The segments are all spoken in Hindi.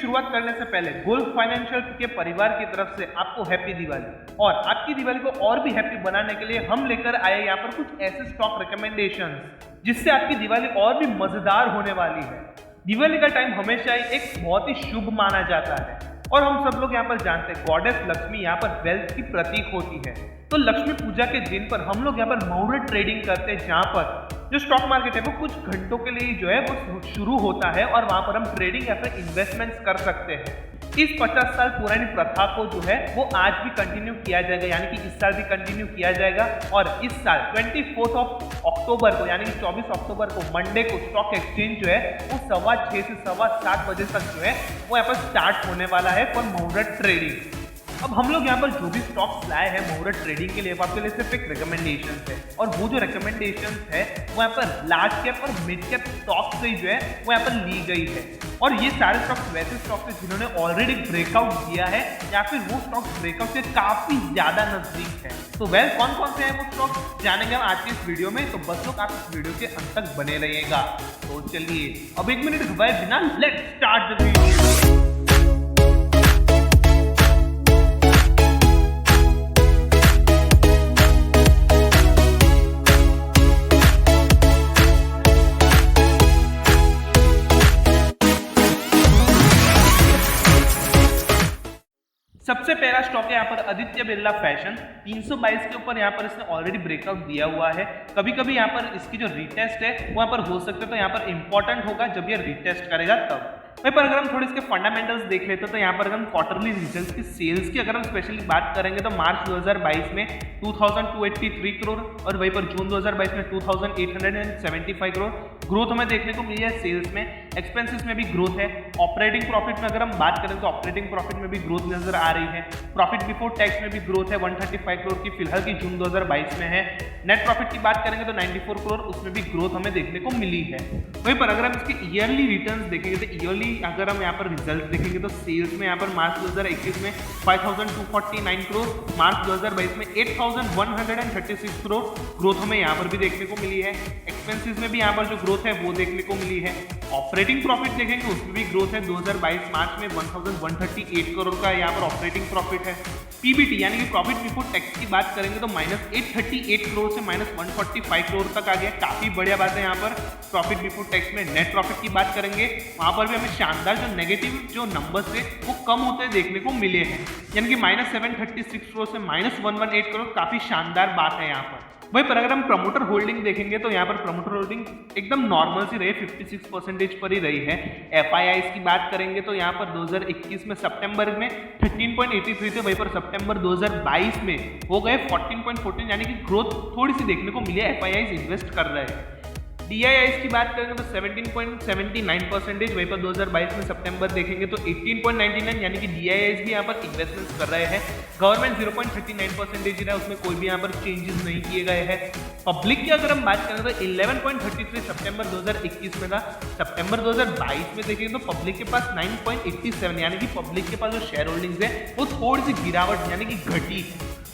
शुरुआत करने से पहले गोल्फ फाइनेंशियल के परिवार की तरफ से आपको हैप्पी दिवाली। और आपकी दिवाली को और भी हैप्पी बनाने के लिए हम लेकर आए यहाँ पर कुछ ऐसे स्टॉक रिकमेंडेशंस जिससे आपकी दिवाली और भी मजेदार होने वाली है। दिवाली का टाइम हमेशा ही एक बहुत ही शुभ माना जाता है और हम सब लोग यहाँ पर जानते हैं गॉडेस लक्ष्मी यहाँ पर वेल्थ की प्रतीक होती है। तो लक्ष्मी पूजा के दिन पर हम लोग यहाँ पर मुहूर्त ट्रेडिंग करते हैं, जहाँ पर जो स्टॉक मार्केट है वो कुछ घंटों के लिए जो है वो शुरू होता है और वहां पर हम ट्रेडिंग या फिर इन्वेस्टमेंट्स कर सकते हैं। इस 50 साल पुरानी प्रथा को जो है वो आज भी कंटिन्यू किया जाएगा, यानी कि इस साल भी कंटिन्यू किया जाएगा। और इस साल 24 अक्टूबर को यानी कि 24 अक्टूबर को मंडे को स्टॉक एक्सचेंज जो है वो 6:15 से 7:15 बजे तक जो है वो यहाँ पर स्टार्ट होने वाला है फॉर मुहूर्त ट्रेडिंग। अब हम लोग यहाँ पर जो भी स्टॉक्स लाए हैं मुहूर्त ट्रेडिंग के लिए वो आपके लिए सिर्फ एक रिकमेंडेशन है और वो जो रिकमेंडेशन है वो यहाँ पर लार्ज कैप और मिड कैप स्टॉक से जो है वो यहाँ पर ली गई है। और ये सारे स्टॉक्स वैसे स्टॉक्स है जिन्होंने ऑलरेडी ब्रेकआउट दिया है या फिर वो स्टॉक्स ब्रेकआउट से काफी ज्यादा नजदीक है। तो कौन कौन से हैं वो स्टॉक्स जानेंगे हम आज की इस वीडियो में, तो बस लोग आप इस वीडियो के अंत तक बने रहिएगा। तो चलिए अब 1 मिनट गवाए बिना लेट्स स्टार्ट द वीडियो। सबसे पहला स्टॉक है यहाँ पर आदित्य बिरला फैशन। 322 के ऊपर यहाँ पर इसने ऑलरेडी ब्रेकआउट दिया हुआ है। कभी कभी यहाँ पर इसकी जो रिटेस्ट है वो यहाँ पर हो सकता है, तो यहाँ पर इंपॉर्टेंट होगा जब ये रिटेस्ट करेगा तब। वहीं पर अगर हम थोड़े इसके फंडामेंटल्स देख लेते हैं तो यहाँ पर अगर हम क्वार्टरली रिजल्ट्स की सेल्स की अगर हम स्पेशली बात करेंगे तो मार्च 2022 में 2283 करोड़ और वहीं पर जून 2022 में 2875 करोड़ ग्रोथ हमें देखने को मिली है सेल्स में। एक्सपेंसेस में भी ग्रोथ है। ऑपरेटिंग प्रॉफिट में अगर हम बात करें तो ऑपरेटिंग प्रॉफिट में भी ग्रोथ नजर आ रही है। प्रॉफिट बिफोर टैक्स में भी ग्रोथ है 135 करोड़ की फिलहाल की जून 2022 में है। नेट प्रॉफिट की बात करेंगे तो 94 करोड़ उसमें भी ग्रोथ हमें देखने को मिली है। वहीं पर अगर हम इसके ईयरली रिटर्न्स देखेंगे तो ईयरली अगर हम यहाँ पर रिजल्ट देखेंगे तो सेल्स में यहाँ पर मार्च 2021 में 5249 करोड़, मार्च 2022 में 8136 करोड़ ग्रोथ हमें यहाँ पर भी देखने को मिली है। एक्सपेंसेस में भी यहाँ पर जो ग्रोथ है वो देखने को मिली है। ऑपरेटिंग प्रॉफिट देखेंगे उसमें भी ग्रोथ है। 2022 मार्च में 1138 करोड़ का यहाँ पर ऑपरेटिंग प्रॉफिट है। पीबीटी यानी कि प्रॉफिट बिफोर टैक्स की बात करेंगे तो -838 करोड़ से -145 करोड़ तक आ गया। काफी बढ़िया बात है यहाँ पर प्रॉफिट बिफोर टैक्स में। नेट प्रॉफिट की बात करेंगे वहां पर भी हमें शानदार जो नेगेटिव जो नंबर्स थे वो कम होते देखने को मिले हैं, यानी कि -736 करोड़ से -118 करोड़ काफी शानदार बात है यहाँ पर। वहीं पर अगर हम प्रमोटर होल्डिंग देखेंगे तो यहाँ पर प्रमोटर होल्डिंग एकदम नॉर्मल सी रही, 56% पर ही रही है। एफआईआईस की बात करेंगे तो यहाँ पर 2021 में सितंबर में 13.83 थे, वहीं पर सितंबर 2022 में हो गए 14.14, यानी कि ग्रोथ थोड़ी सी देखने को मिली है। एफआईआईस इन्वेस्ट कर रहे हैं। डीआईआईस की बात करेंगे तो 17.79%, वहीं पर 2022 में सितंबर देखेंगे तो 18.99, यानी कि डीआईआईस भी यहाँ पर इन्वेस्टमेंट्स कर रहे हैं। गवर्नमेंट 0.39% है, उसमें कोई भी यहाँ पर चेंजेस नहीं किए गए हैं। पब्लिक की अगर हम बात करें तो 11.33 सितंबर 2021 में था। सितंबर 2022 में देखेंगे तो पब्लिक के पास 9.87, यानी कि पब्लिक के पास जो शेयर होल्डिंग्स है वो थोड़ी सी गिरावट यानी कि घटी।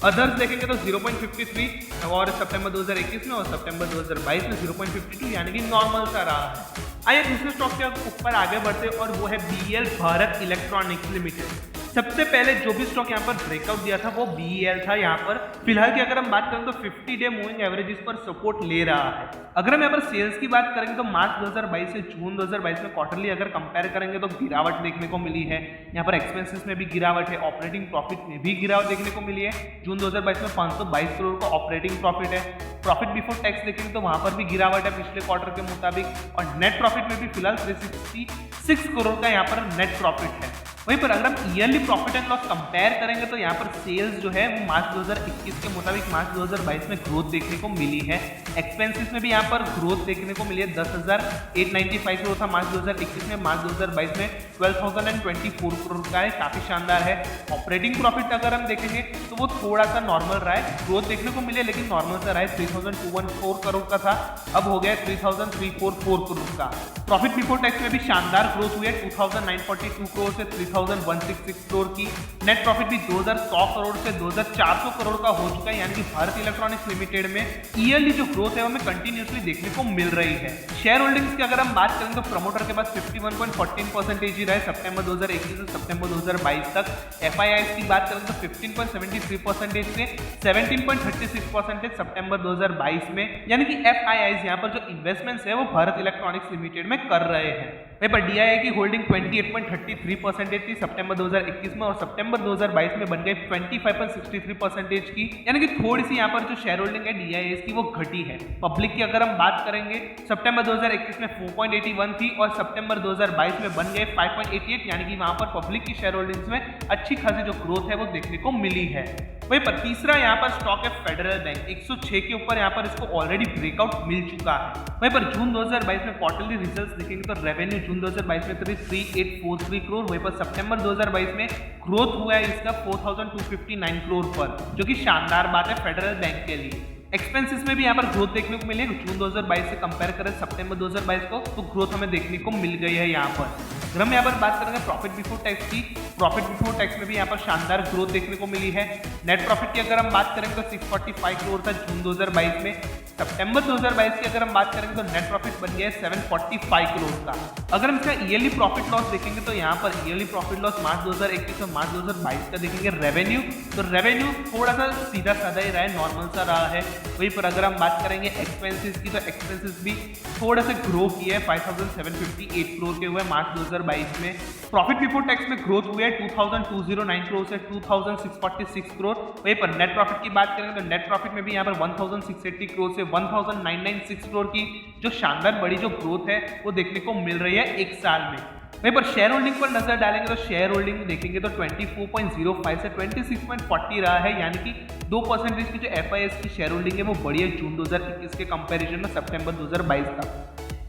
अदर्स देखेंगे तो 0.53 और सितंबर 2021 में और सितंबर 2022 में 0.52, यानी कि नॉर्मल सा रहा है। आइए दूसरे स्टॉक के ऊपर आगे बढ़ते और वो है बीईएल भारत इलेक्ट्रॉनिक्स लिमिटेड। सबसे पहले जो भी स्टॉक यहाँ पर ब्रेकआउट दिया था वो बीईएल था। यहाँ पर फिलहाल की अगर हम बात करें तो 50 डे मूविंग एवरेजेस पर सपोर्ट ले रहा है। अगर हम यहाँ पर सेल्स की बात करेंगे तो मार्च 2022 से जून 2022 में क्वार्टरली अगर कंपेयर करेंगे तो गिरावट देखने को मिली है। यहाँ पर एक्सपेंसेस में भी गिरावट है, ऑपरेटिंग प्रॉफिट में भी गिरावट देखने को मिली है। जून 2022 में 522 करोड़ का ऑपरेटिंग प्रॉफिट है। प्रॉफिट बिफोर टैक्स देखेंगे तो वहां पर भी गिरावट है पिछले क्वार्टर के मुताबिक। और नेट प्रॉफिट में भी फिलहाल 366 करोड़ का यहाँ पर नेट प्रॉफिट है। वहीं पर अगर हम yearly profit and loss compare करेंगे तो यहाँ पर सेल्स जो है वो मार्च 2021 के मुताबिक मार्च 2022 में ग्रोथ देखने को मिली है। एक्सपेंसेस में भी यहाँ पर ग्रोथ देखने को मिली है। 10,895 करोड़ था मार्च 2021 में, मार्च 2022 में 12,024 करोड़ का है, काफी शानदार है। ऑपरेटिंग प्रॉफिट अगर हम देखेंगे तो वो थोड़ा सा नॉर्मल रहा है, ग्रोथ देखने को मिली है लेकिन नॉर्मल सा रहा है। 3,214 करोड़ का था, अब हो गया 3,344 करोड़ का। प्रॉफिट बिफोर टैक्स में भी शानदार ग्रोथ हुई है, 2,942 करोड़ से 2166 करोड़ की। नेट प्रॉफिट भी 2100 करोड़ से 2400 करोड़ का हो चुका है, यानी कि भारत इलेक्ट्रॉनिक्स लिमिटेड में ईयरली जो ग्रोथ है वो हमें कंटिन्यूसली देखने को मिल रही है। शेयर होल्डिंग्स की अगर हम बात करें तो प्रमोटर के पास 51.14% ही रहे सितंबर 2021 से सितंबर 2022 तक। FIIs की बात करें तो 15.73% से 17.36% सितंबर 2022 में, यानी कि FIIs यहाँ पर जो इन्वेस्टमेंट्स है वो भारत इलेक्ट्रॉनिक्स लिमिटेड में कर रहे हैं। वहीं पर DII की होल्डिंग 28.33% थी सितंबर 2021 में और सितंबर 2022 में बन गई 25.63% की, यानी कि थोड़ी सी यहाँ पर जो शेयर होल्डिंग है DIIs की वो घटी है। पब्लिक की अगर हम बात करेंगे सितंबर 2021 में 4.81 थी और सितंबर 2022 में बन गए 5.88, यानी कि वहां पर पब्लिक की शेयर होल्डिंग्स में अच्छी खासी जो ग्रोथ है वो देखने को मिली है। वहीं पर तीसरा यहाँ पर स्टॉक है फेडरल बैंक, 106 के ऊपर यहाँ पर इसको ऑलरेडी ब्रेकआउट मिल चुका है। वहीं पर जून 2022 में क्वार्टरली रिजल्ट्स देखेंगे तो रेवेन्यू जून 2022 में 3843 करोड़, वहीं पर सितंबर 2022 में ग्रोथ हुआ है इसका 4259 करोड़ पर, जो कि शानदार बात है फेडरल बैंक के लिए। एक्सपेंसेस में भी यहाँ पर ग्रोथ देखने को मिली है, जून 2022 से कंपेयर करें सितंबर 2022 को तो ग्रोथ हमें देखने को मिल गई है यहाँ पर। अगर हम यहाँ पर बात करेंगे प्रॉफिट बिफोर टैक्स की, प्रॉफिट बिफोर टैक्स में भी यहाँ पर शानदार ग्रोथ देखने को मिली है। नेट प्रॉफिट की अगर हम बात करेंगे तो 645 करोड़ था जून 2022 में। सितंबर 2022 की अगर हम बात करेंगे तो नेट प्रॉफिट बन गया है 745 करोड़ का। अगर हम इसका ईयरली प्रॉफिट लॉस देखेंगे तो यहाँ पर ईयरली प्रॉफिट लॉस मार्च 2021 और मार्च 2022 का देखेंगे रेवेन्यू, तो रेवेन्यू थोड़ा सा सीधा साधा ही रहा है, नॉर्मल सा रहा है। वहीं पर अगर हम बात करेंगे एक्सपेंसेस की तो एक्सपेंसेस भी थोड़ा सा ग्रो किया है, 5758 करोड़ के हुए मार्च 2022 में। प्रॉफिट बिफोर टैक्स में ग्रोथ हुई है 2209 करोड़ से 2646 करोड़। वहीं पर नेट प्रॉफिट की बात करेंगे तो नेट प्रॉफिट में भी यहाँ पर 1680 करोड़ से 1996 करोड़ की जो शानदार बड़ी जो ग्रोथ है वो देखने को मिल रही है एक साल में। वहीं पर शेयर होल्डिंग पर नजर डालेंगे तो शेयर होल्डिंग देखेंगे तो 24.05 से 26.40 रहा है, यानी कि 2% की जो FIIs की शेयर होल्डिंग है वो बढ़ी है जून 2021 के कंपैरिजन में सितंबर 2022 तक।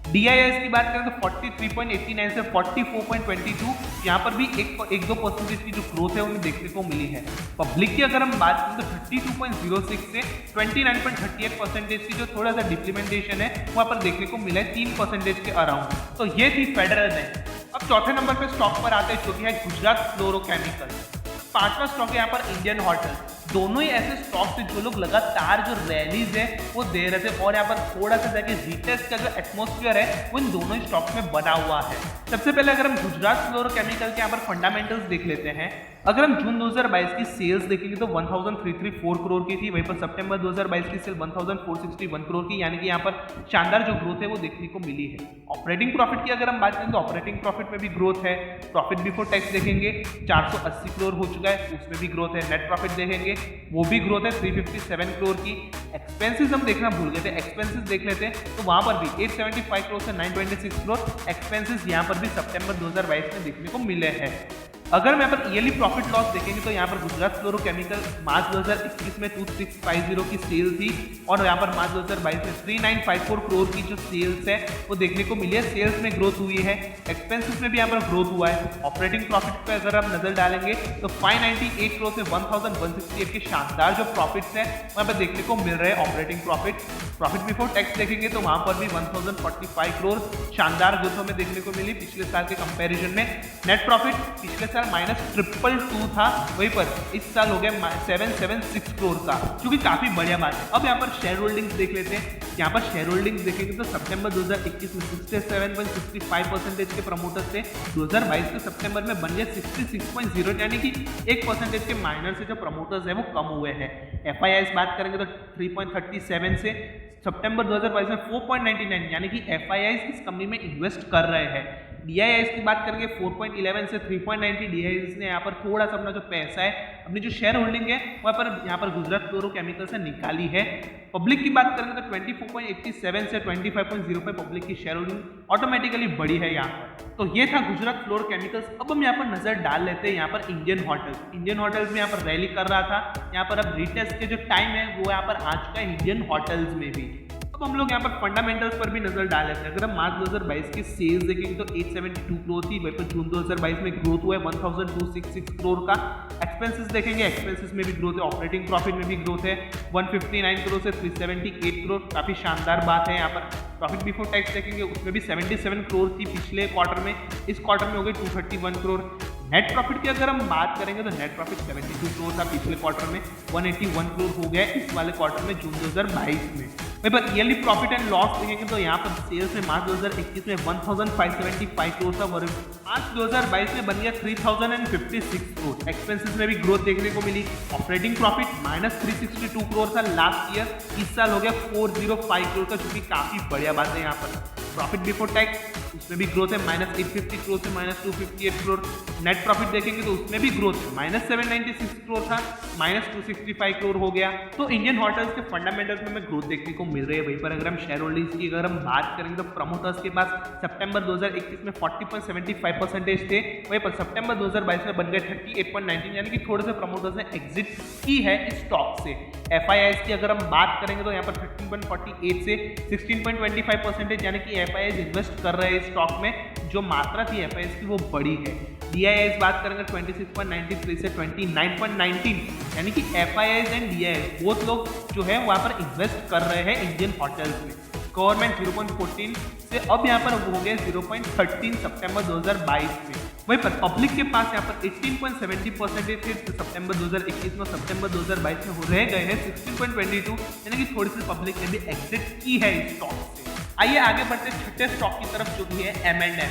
DIIs की बात करें तो 43.89 से 44.22, यहाँ पर भी 1-2% की जो ग्रोथ है उन्हें देखने को मिली है। पब्लिक की अगर हम बात करें तो 32.06 से 29.38% की जो थोड़ा सा डिप्लीमेंटेशन है वहाँ पर देखने को मिला है 3% के अराउंड। तो ये थी फेडरल बैंक। अब चौथे नंबर पे स्टॉक पर आते हैं जो कि है गुजरात फ्लोरोकेमिकल्स। पांचवा स्टॉक है यहाँ पर इंडियन हॉटल्स। दोनों ही ऐसे स्टॉक थे जो लोग लगातार जो रैलीज है वो दे रहे थे और यहाँ पर थोड़ा सा जाके रिटेस्ट का जो एटमॉस्फेयर है वो इन दोनों ही स्टॉक्स में बना हुआ है। सबसे पहले अगर हम गुजरात फ्लोरोकेमिकल के यहाँ पर फंडामेंटल्स देख लेते हैं। अगर हम जून 2022 की सेल्स देखेंगे तो 1334 करोड़ की थी, वहीं पर सितंबर 2022 की सेल 1461 करोड़ की, यानी कि यहाँ पर शानदार जो ग्रोथ है वो देखने को मिली है। ऑपरेटिंग प्रॉफिट की अगर हम बात करें तो ऑपरेटिंग प्रॉफिट में भी ग्रोथ है। प्रॉफिट बिफोर टैक्स देखेंगे 480 करोड़ हो चुका है, उसमें भी ग्रोथ है। नेट प्रॉफिट देखेंगे वो भी ग्रोथ है 357 करोड़ की। एक्सपेंसेस हम देखना भूल गए थे, एक्सपेंसेस देख लेते हैं तो वहां पर भी 875 करोड़ से 926 करोड़ एक्सपेंसेस यहाँ पर भी सितंबर 2022 में देखने को मिले हैं। अगर हम यहाँ पर ईयरली प्रॉफिट लॉस देखेंगे तो यहाँ पर गुजरात फ्लोरोकेमिकल मार्च 2021 में 2650 की सेल थी और यहाँ पर मार्च 2022 में 3954 करोड़ की जो सेल्स है वो देखने को मिली है। सेल्स में ग्रोथ हुई है, एक्सपेंसेस में भी यहाँ पर ग्रोथ हुआ है। ऑपरेटिंग प्रॉफिट पे अगर हम नजर डालेंगे तो 598 करोड़ से 1168 के शानदार जो प्रॉफिट्स हैं वहाँ पर देखने को मिल रहे हैं operating profit. Profit before tax देखेंगे तो वहाँ पर भी 1045 करोड़ शानदार ग्रोथ हमें देखने को मिली पिछले साल के कंपेरिजन में। नेट प्रॉफिट पिछले साल -222 था, वहीं पर इस साल हो गया 776 करोड़ का, जो कि काफी बढ़िया बात है। अब यहाँ पर शेयर होल्डिंग्स देख लेते हैं। यहाँ पर शेयर होल्डिंग्स देखेंगे तो सितंबर 2021 में 67.65% के प्रमोटर्स थे, 2022 के सितंबर में बन गए 66.0, यानी कि 1% के माइनर से जो प्रमोटर्स है वो कम हुए हैं। FIIs बात करेंगे तो 3.37 से सितंबर 2022 में 4.99, यानी कि FIIs इस कंपनी में इन्वेस्ट कर रहे हैं। DIIs की बात करेंगे 4.11 से 3.90, DIIs ने यहाँ पर थोड़ा सा अपना जो पैसा है, अपनी जो शेयर होल्डिंग है वहाँ पर यहाँ पर गुजरात फ्लोरोकेमिकल से निकाली है। पब्लिक की बात करेंगे तो 24.87 से 25.05 पब्लिक की शेयर होल्डिंग ऑटोमेटिकली बढ़ी है यहाँ पर। तो ये था गुजरात फ्लोरोकेमिकल्स। अब हम यहाँ पर नजर डाल लेते हैं यहाँ पर इंडियन होटल्स। इंडियन होटल्स में यहाँ पर रैली कर रहा था, यहाँ पर अब रिटेस्ट के जो टाइम है वो यहाँ पर आ चुका है इंडियन होटल्स में भी। अब हम लोग यहाँ पर फंडामेंटल्स पर भी नजर डाल लेते हैं। अगर हम मार्च 2022 की सेल्स देखेंगे तो 872 करोड़ थी, वहीं पर जून 2022 में ग्रोथ हुआ है 1266 करोड़ का। एक्सपेंसेस देखेंगे, एक्सपेंसेस में भी ग्रोथ है, ऑपरेटिंग प्रॉफिट में भी ग्रोथ है 159 करोड़ से 378 करोड़, काफी शानदार बात है। यहाँ पर प्रॉफिट बिफोर टैक्स देखेंगे उसमें भी 77 करोड़ थी पिछले क्वार्टर में, इस क्वार्टर में हो गई 231 करोड़। नेट प्रॉफिट की अगर हम बात करेंगे तो नेट प्रॉफिट 72 करोड़ था पिछले क्वार्टर में, 181 करोड़ हो गया इस वाले क्वार्टर में जून 2022 में। वहीं पर ईयरली प्रॉफिट एंड लॉस देखेंगे तो यहाँ पर सेल्स में मार्च 2021 में 1575 करोड़ था, मार्च 2022 में बन गया 3056 करोड़। एक्सपेंसेस में भी ग्रोथ देखने को मिली। ऑपरेटिंग प्रॉफिट -362 करोड़ था लास्ट ईयर, इस साल हो गया 405 करोड़ का, जो कि काफी बढ़िया बात है यहाँ पर। प्रॉफिट बिफोर टैक्स उसमें भी ग्रोथ है, -850 करोड़ से -258 करोड़। नेट प्रॉफिट देखेंगे तो उसमें भी ग्रोथ है, -796 करोड़ था, -265 करोड़ हो गया। तो इंडियन होटल्स के फंडामेंटल्स में हमें ग्रोथ देखने को मिल रही है। वहीं पर अगर हम शेयर होल्डिंग्स की अगर हम बात करेंगे तो प्रमोटर्स के पास सितंबर 2021 में 40.75% थे, वहीं पर सितंबर 2022 में बन गए 38.19, यानी कि थोड़े से प्रमोटर्स ने एग्जिट की है इस स्टॉक से। FIIs की अगर हम बात करेंगे तो यहाँ पर 13.48 से 16.25%, यानी कि FIIs इन्वेस्ट कर रहे हैं स्टॉक में। जो मात्रा थी FIIs की वो बड़ी है। DIIs बात करेंगे 26.93 से 29.19, यानी कि FIIs एंड DIIs बहुत लोग जो है वहाँ पर इन्वेस्ट कर रहे हैं इंडियन होटल्स में। गवर्नमेंट 0.14 से अब यहाँ पर हो गए 0.13 सितंबर 2022 में। वहीं पर पब्लिक के पास यहाँ पर 18.70% थे सितंबर 2021 में, सितंबर 2022 में हो रह गए हैं 16.22, यानी कि थोड़ी सी पब्लिक ने भी एग्जिट की है इस स्टॉक से। आइए आगे बढ़ते छठे स्टॉक की तरफ, जो भी है M&M।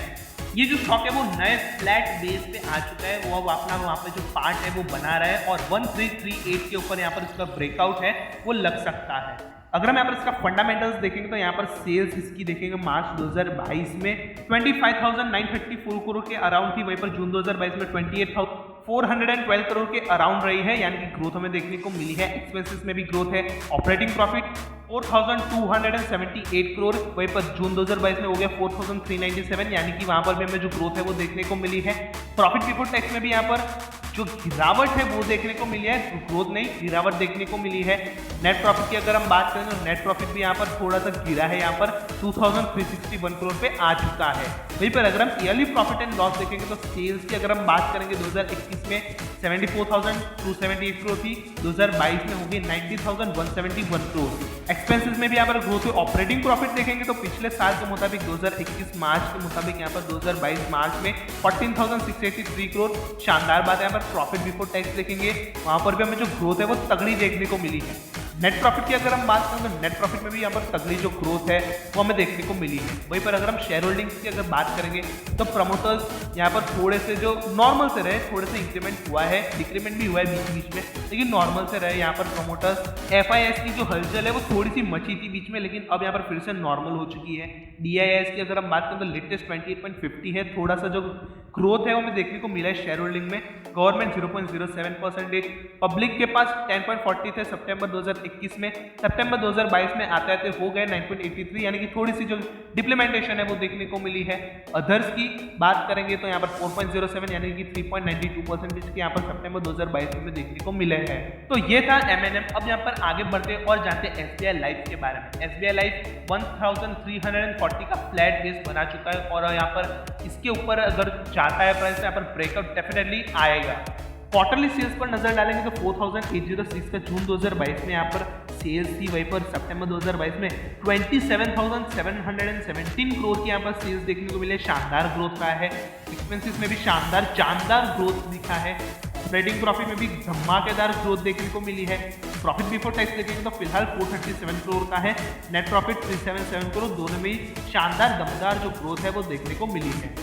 ये जो स्टॉक है वो नए फ्लैट बेस पे आ चुका है, वो अब अपना वहाँ पे जो पार्ट है वो बना रहा है और 1338 के ऊपर यहाँ पर इसका ब्रेकआउट है वो लग सकता है। अगर हम यहाँ पर इसका फंडामेंटल्स देखेंगे तो यहाँ पर सेल्स इसकी देखेंगे मार्च 2022 में 25,934 करोड़ के अराउंड थी, वहीं पर जून 2022 में 28,412 करोड़ के अराउंड रही है, यानी कि ग्रोथ हमें देखने को मिली है। एक्सपेंसेस में भी ग्रोथ है। ऑपरेटिंग प्रॉफिट 4,278 करोड़, वहीं पर जून 2022 में हो गया 4,397, यानी कि वहां पर भी हमें जो ग्रोथ है वो देखने को मिली है। प्रॉफिट बिफोर टैक्स में भी यहाँ पर जो गिरावट है वो देखने को मिली है, ग्रोथ नहीं गिरावट देखने को मिली है। नेट प्रॉफिट की अगर हम बात करें तो नेट प्रॉफिट भी यहाँ पर थोड़ा सा गिरा है, यहाँ पर 2,361 करोड़ पे आ चुका है। वहीं पर अगर हम ईयरली प्रॉफिट एंड लॉस देखेंगे तो सेल्स की अगर हम बात करेंगे 2021 में 74,278 करोड़ थी, 2022 में होगी 90,171 करोड़। एक्सपेंसेस में भी यहाँ पर ग्रोथ है। ऑपरेटिंग प्रॉफिट देखेंगे तो पिछले साल के मुताबिक 2021 मार्च के मुताबिक यहाँ पर 2022 मार्च में 14,683 करोड़, शानदार बात है। यहाँ पर प्रॉफिट बिफोर टैक्स देखेंगे वहां पर भी हमें जो ग्रोथ है वो तगड़ी देखने को मिली है। नेट प्रॉफिट की अगर हम बात करें तो नेट प्रॉफिट में भी यहाँ पर तगड़ी जो ग्रोथ है वो हमें देखने को मिली है। वहीं पर अगर हम शेयर होल्डिंग्स की अगर बात करेंगे तो प्रमोटर्स यहाँ पर थोड़े से जो नॉर्मल से रहे, थोड़े से इंक्रीमेंट हुआ है, डिक्रीमेंट भी हुआ है बीच बीच में, लेकिन नॉर्मल से रहे यहाँ पर प्रमोटर्स। FIIs की जो हलचल है वो थोड़ी सी मची थी बीच में, लेकिन अब यहाँ पर फिर से नॉर्मल हो चुकी है। DIIs की अगर हम बात करें तो लेटेस्ट 28.50 है, थोड़ा सा जो ग्रोथ है वो हमें देखने को मिला है शेयर होल्डिंग में। गवर्नमेंट 0.07%, पब्लिक के पास 10.40 थे सितंबर 2021 में, सितंबर 2022 में आते आते हो गए 9.83, यानी कि थोड़ी सी जो डिप्लीमेंटेशन है वो देखने को मिली है। अदर्स की बात करेंगे तो यहाँ पर 4.07 यानी कि 3.92% की यहाँ पर सितंबर 2022 में देखने को मिले हैं। तो ये था M&M। अब यहाँ पर आगे बढ़ते और जानते SBI लाइफ के बारे में। SBI लाइफ 1340 का फ्लैट बेस बना चुका है और यहाँ पर इसके ऊपर अगर चाहता है प्राइस यहाँ पर ब्रेकआउट डेफिनेटली आएगा। क्वार्टरली सेल्स पर नजर डालेंगे तो 4,806 का जून 2022 में यहाँ पर सेल्स थी, वहीं पर सितंबर 2022 में 27,717 करोड़ की यहाँ पर सेल्स देखने को मिले, शानदार ग्रोथ रहा है। एक्सपेंसेस में भी शानदार ग्रोथ दिखा है। ऑपरेटिंग प्रॉफिट में भी धमाकेदार ग्रोथ देखने को मिली है। प्रॉफिट बिफोर टैक्स देखेंगे तो फिलहाल 437 करोड़ का है, नेट प्रॉफिट 377 करोड़, दोनों में ही शानदार दमदार जो ग्रोथ है वो देखने को मिली है।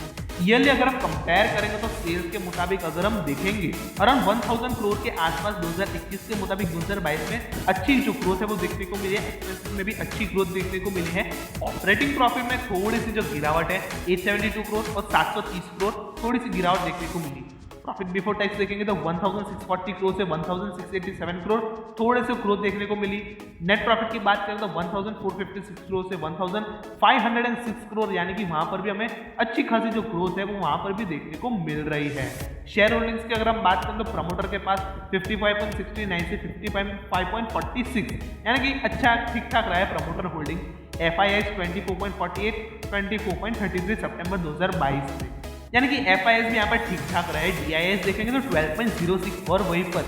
ईयरली अगर हम कंपेयर करेंगे तो सेल्स के मुताबिक अगर हम देखेंगे अराउंड 1000 करोड़ के आसपास 2021 के मुताबिक 2022 में अच्छी जो ग्रोथ है वो देखने को मिली है। एक्सपेंसेस में भी अच्छी ग्रोथ देखने को मिली है। ऑपरेटिंग प्रॉफिट में थोड़ी सी जो गिरावट है 872 करोड़ और 730 करोड़ थोड़ी सी गिरावट देखने को मिली। प्रॉफिट बिफोर टैक्स देखेंगे तो 1640 करोड़ से 1687 करोड़ थोड़े से ग्रोथ देखने को मिली। नेट प्रॉफिट की बात करें तो 1456 करोड़ से 1506 करोड़, यानी कि वहां पर भी हमें अच्छी खासी जो ग्रोथ है वो वहां पर भी देखने को मिल रही है। शेयर होल्डिंग्स की अगर हम बात करें तो प्रमोटर के पास 55.69 से 55.46, यानी कि अच्छा ठीक ठाक रहा है प्रमोटर होल्डिंग। FIIs 24.48, 24.33 सितंबर 2022 में, यानी कि FIIs भी यहाँ पर ठीक ठाक रहे। DIIs देखेंगे तो 12.06 और वहीं पर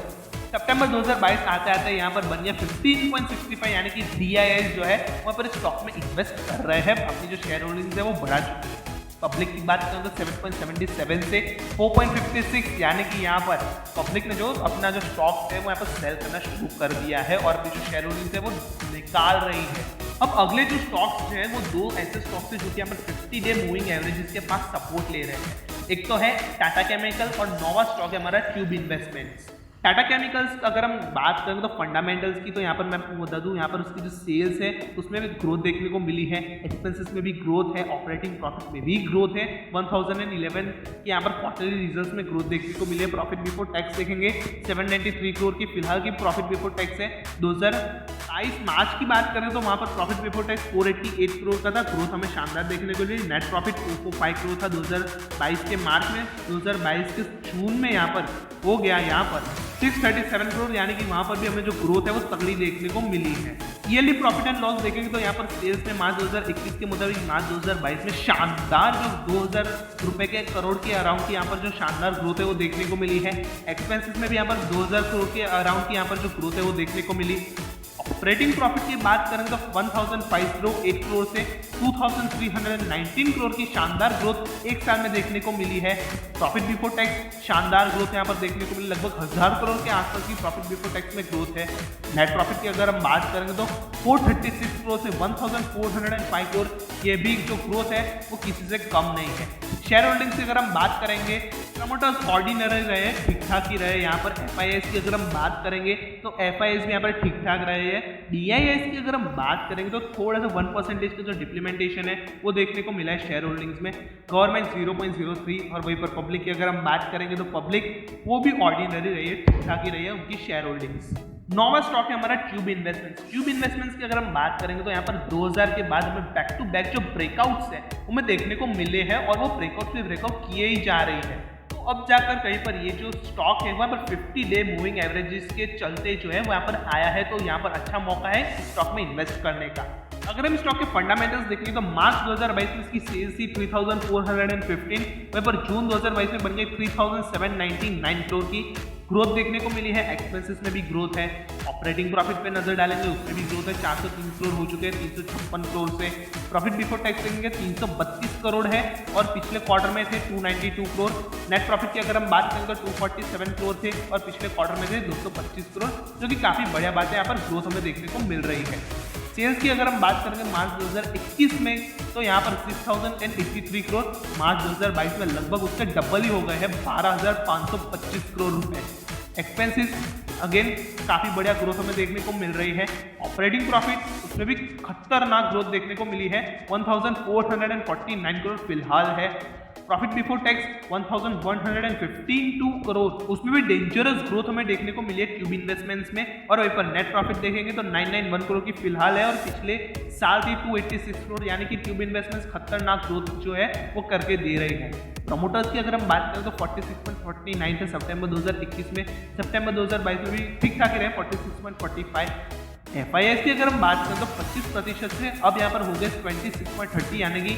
सितंबर 2022 आते आते यहाँ पर बन गया 15.65, यानी कि DIIs जो है वहाँ पर स्टॉक में इन्वेस्ट कर रहे हैं, अपनी जो शेयर होल्डिंग्स है वो बढ़ा चुके हैं। पब्लिक की बात करें तो 7.77 से 4.56, यानी कि यहाँ पर पब्लिक ने जो अपना जो स्टॉक है वो यहाँ पर सेल करना शुरू कर दिया है और अपनी जो शेयर होल्डिंग है वो निकाल रही है। अब अगले जो स्टॉक्स हैं वो दो ऐसे स्टॉक्स हैं जो कि यहाँ पर 50 डे मूविंग एवरेजेस के पास सपोर्ट ले रहे हैं। एक तो है टाटा केमिकल और नोवा स्टॉक है हमारा ट्यूब इन्वेस्टमेंट्स। टाटा केमिकल्स अगर हम बात करें तो फंडामेंटल्स की, तो यहाँ पर मैं आपको बता दूं यहाँ पर उसकी जो सेल्स है उसमें भी ग्रोथ देखने को मिली है, एक्सपेंसेस में भी ग्रोथ है, ऑपरेटिंग प्रॉफिट में भी ग्रोथ है। 1011 के यहाँ पर क्वार्टरली रिजल्ट्स में ग्रोथ देखने को मिली है। प्रॉफिट बिफोर टैक्स देखेंगे 793 करोड़ की फिलहाल की प्रॉफिट बिफोर टैक्स है। 2022 मार्च की बात करें तो वहाँ पर प्रॉफिट बिफोर टैक्स 488 करोड़ का था, ग्रोथ हमें शानदार देखने को मिली। नेट प्रॉफिट 445 करोड़ था 2022 के मार्च में, 2022 के जून में यहाँ पर हो गया यहाँ पर 637 करोड़, यानी कि वहाँ पर भी हमें जो ग्रोथ है वो तगड़ी देखने को मिली है। ईयरली प्रॉफिट एंड लॉस देखेंगे तो यहाँ पर सेल्स में मार्च 2021 के मुताबिक मार्च 2022 में शानदार जो 2000 रुपए के करोड़ के अराउंड की यहाँ पर जो शानदार ग्रोथ है वो देखने को मिली है। एक्सपेंसेस में भी यहाँ पर 2000 करोड़ के अराउंड की यहाँ पर जो ग्रोथ है वो देखने को मिली। ऑपरेटिंग प्रॉफिट की बात करें तो 1005 करोड़ से 2319 करोड़ की शानदार ग्रोथ एक साल में देखने को मिली है। प्रॉफिट बिफोर टैक्स शानदार ग्रोथ यहाँ पर देखने को मिली, लगभग 1000 करोड़ के आसपास की प्रॉफिट बिफोर टैक्स में ग्रोथ है। नेट प्रॉफिट की अगर हम बात करेंगे तो 436 करोड़ से 1405 करोड़, ये भी जो ग्रोथ है वो किसी से कम नहीं है। शेयर होल्डिंग की अगर हम बात करेंगे प्रमोटर्स ऑर्डिनरी रहे, ठीक ठाक ही रहे। यहाँ पर FIS की अगर हम बात करेंगे तो FIS भी यहाँ पर ठीक ठाक रहे हैं। DIS की अगर हम बात करेंगे तो थोड़ा सा 1% का जो डिप्लीमेंटेशन है वो देखने को मिला है शेयर होल्डिंग्स में। गवर्नमेंट 0.03 और वहीं पर पब्लिक की अगर हम बात करेंगे तो पब्लिक वो भी ऑर्डिनरी रही है, ठीक ठाक ही रही है उनकी शेयर होल्डिंग्स। नॉर्मल स्टॉक है हमारा ट्यूब इन्वेस्टमेंट्स। ट्यूब इन्वेस्टमेंट्स की अगर हम बात करेंगे तो यहाँ पर 2000 के बाद हमें बैक टू बैक जो ब्रेकआउट्स हैं वो हमें देखने को मिले हैं और वो ब्रेकआउट पे ब्रेकआउट किए ही जा रही है। तो अब जाकर कहीं पर ये जो स्टॉक है वहाँ पर 50 डे मूविंग एवरेजेस के चलते जो है वहाँ पर आया है, तो यहाँ पर अच्छा मौका है स्टॉक में इन्वेस्ट करने का। अगर हम स्टॉक के फंडामेंटल्स देखें तो मार्च 2022 में इसकी सेल्स थी 3415, वहीं पर जून 2022 में बन गई 3799 करोड़ की ग्रोथ देखने को मिली है। एक्सपेंसेस में भी ग्रोथ है। ऑपरेटिंग प्रॉफिट पे नजर डालेंगे उसमें भी ग्रोथ है, 403 करोड़ हो चुके हैं 356 करोड़ से। प्रॉफिट बिफोर टैक्स देखेंगे 332 करोड़ है और पिछले क्वार्टर में थे 292 करोड़। नेट प्रॉफिट की अगर हम बात करें तो 247 करोड़ थे और पिछले क्वार्टर में थे 225 करोड़, जो कि काफ़ी बढ़िया बात है। यहाँ पर ग्रोथ हमें देखने को मिल रही है। सेल्स की अगर हम बात करेंगे मार्च 2021 में तो यहाँ पर 6083 करोड़, मार्च 2022 में लगभग उससे डबल ही हो गए हैं 12525 करोड़ रुपए। एक्सपेंसेस अगेन काफ़ी बढ़िया ग्रोथ हमें देखने को मिल रही है। ऑपरेटिंग प्रॉफिट उसमें भी खतरनाक ग्रोथ देखने को मिली है, 1449 करोड़ फिलहाल है। प्रॉफिट बिफोर टैक्स 1152 करोड़, उसमें भी डेंजरस ग्रोथ हमें देखने को मिली है ट्यूब इन्वेस्टमेंट्स में। और वहीं पर नेट प्रॉफिट देखेंगे तो 991 करोड़ की फिलहाल है और पिछले साल थी 286 करोड़, यानी कि ट्यूब इन्वेस्टमेंट्स खतरनाक ग्रोथ जो है वो करके दे रही है। प्रमोटर्स की अगर हम बात करें तो 46.49 थे सितंबर 2021 में, सितंबर 2022 में भी ठीक ठाक ही रहे 46.45। FIS की अगर हम बात करें तो 25% से अब यहाँ पर हो गए 26.30, यानी कि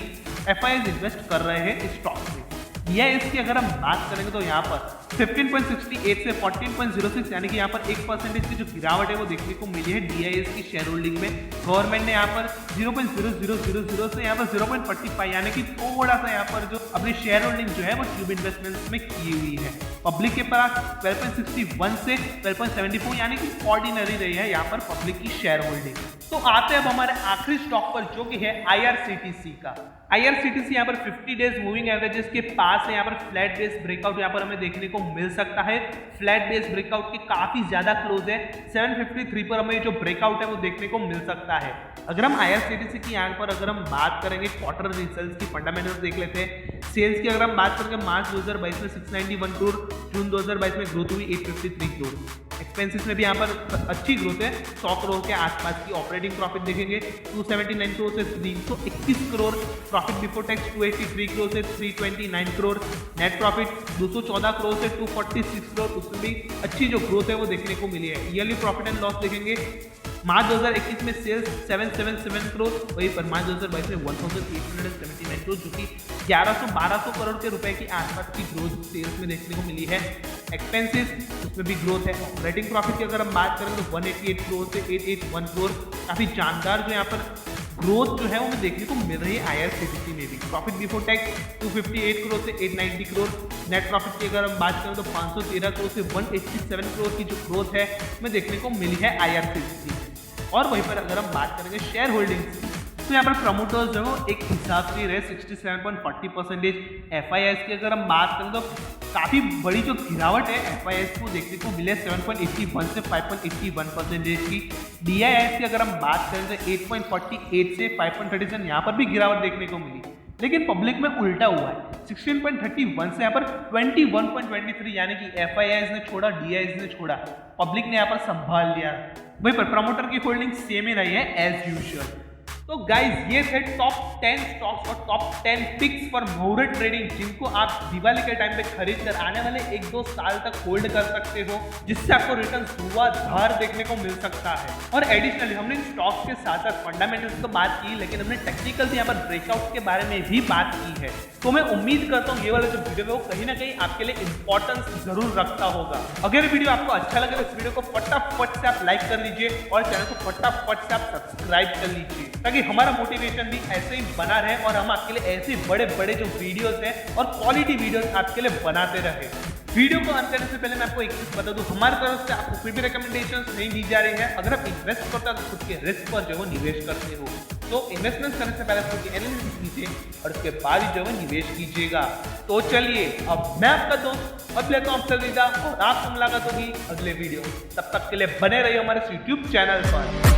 FIS इन्वेस्ट कर रहे हैं इस स्टॉक में। DIS की अगर हम बात करेंगे तो यहाँ पर 15.68 से 14.06, यानी कि यहाँ पर 1% की जो गिरावट है वो देखने को मिली है DIS की शेयर होल्डिंग में। गवर्नमेंट ने यहाँ पर 0.0000 से यहाँ पर 0.45, यानी कि थोड़ा सा यहाँ पर जो अपनी शेयर होल्डिंग जो है वो ट्यूब इन्वेस्टमेंट्स में की हुई है। पब्लिक के पास 12.61 से 12.74, यानी कि ऑर्डिनरी रही है यहाँ पर पब्लिक की शेयर होल्डिंग। तो आते हैं अब हमारे आखिरी स्टॉक पर जो कि है IRCTC का। IRCTC यहाँ पर 50 डेज मूविंग एवरेजेस के पास है। यहाँ पर फ्लैट बेस ब्रेकआउट यहाँ पर हमें देखने को मिल सकता है। फ्लैट बेस ब्रेकआउट के काफी ज्यादा क्लोज है, 753 पर हमें जो ब्रेकआउट है वो देखने को मिल सकता है। अगर हम IRCTC की यहाँ पर अगर हम बात करेंगे क्वार्टर रिजल्ट्स की फंडामेंटल्स देख लेते हैं। सेल्स की अगर हम बात करेंगे मार्च 2022 में 691 करोड़, जून 2022 में ग्रोथ हुई 853 करोड़। एक्सपेंसेस में भी यहाँ पर अच्छी ग्रोथ है, 100 करोड़ के आसपास की। ऑपरेटिंग प्रॉफिट देखेंगे 279 करोड़ से 321 crore, profit before tax 283 crore से 329 करोड़, नेट प्रॉफिट 214 करोड़ से 246 करोड़, उसमें भी अच्छी जो ग्रोथ है वो देखने को मिली है। ईयरली प्रॉफिट एंड लॉस देखेंगे मार्च 2021 में सेल्स 777 करोड़, वहीं पर मार्च 2022 में 1879 करोड़, जो कि 1100-1200 करोड़ के रुपए की आसपास की ग्रोथ सेल्स में देखने को मिली है। एक्सपेंसेस उसमें भी ग्रोथ है। ऑपरेटिंग प्रॉफिट की अगर हम बात करें तो 188 करोड़ से 881 करोड़, काफी जानदार जो यहाँ पर ग्रोथ जो है वो हमें देखने को मिल रही है IRCTC में भी। प्रॉफिट बिफोर टैक्स 258 करोड़ से 890 करोड़, नेट प्रॉफिट की अगर हम बात करें तो 513 करोड़ से 187 करोड़ की जो ग्रोथ है हमें देखने को मिली है IRCTC में। और वहीं पर अगर हम बात करेंगे शेयर होल्डिंग्स तो यहाँ पर प्रमोटर्स जो है एक हिसाब से रहे 67.40%। FIS की अगर हम बात करें तो काफ़ी बड़ी जो गिरावट है FIS को देखने को मिले 7.81 से 5.81% की। DIS की अगर हम बात करें तो 8.48 से 5.37 यहाँ पर भी गिरावट देखने को मिली। लेकिन पब्लिक में उल्टा हुआ है, 16.31 से यहाँ पर 21.23 यानी कि FIS ने छोड़ा, DIS ने छोड़ा, पब्लिक ने यहाँ पर संभाल लिया। वहीं पर प्रमोटर की होल्डिंग सेम ही रही है एज यूजुअल। तो गाइज ये थे टॉप 10 स्टॉक्स और टॉप 10 पिक्स फॉर मुहूर्त ट्रेडिंग, जिनको आप दिवाली के टाइम पे खरीद कर आने वाले 1-2 साल तक होल्ड कर सकते हो, जिससे आपको रिटर्न धुआंधार देखने को मिल सकता है। और एडिशनली हमने इन स्टॉक्स के साथ साथ फंडामेंटल्स तो बात की, लेकिन हमने टेक्निकल यहाँ पर ब्रेकआउट के बारे में भी बात की है। तो मैं उम्मीद करता हूँ ये वाला जो वीडियो है वो कहीं ना कहीं आपके लिए इंपॉर्टेंस जरूर रखता होगा। अगर ये वीडियो आपको अच्छा लगे तो इस वीडियो को फटाफट से आप लाइक कर लीजिए और चैनल को फटाफट से आप सब्सक्राइब कर लीजिए, ताकि हमारा मोटिवेशन भी ऐसे ही बना रहे और हम आपके लिए ऐसे बड़े बड़े जो वीडियोस हैं और क्वालिटी वीडियोस आपके लिए बनाते रहे। वीडियो को अंत करने से पहले मैं आपको एक चीज बता दूं, हमारी तरफ से आपको कोई भी रिकमेंडेशंस नहीं दी जा रही है। अगर आप इन्वेस्ट करते हो तो खुद के रिस्क पर जो है निवेश करते हो, तो इन्वेस्टमेंट करने से पहले खुद की एनालिसिस कीजिए और उसके बाद ही जो है निवेश कीजिएगा। तो चलिए अब मैं आपका दोस्त अब लेता हूँ आपसे विदा और आपसे मुलाकात होगी अगले वीडियो। तब तक के लिए बने रहिए हमारे YouTube चैनल पर।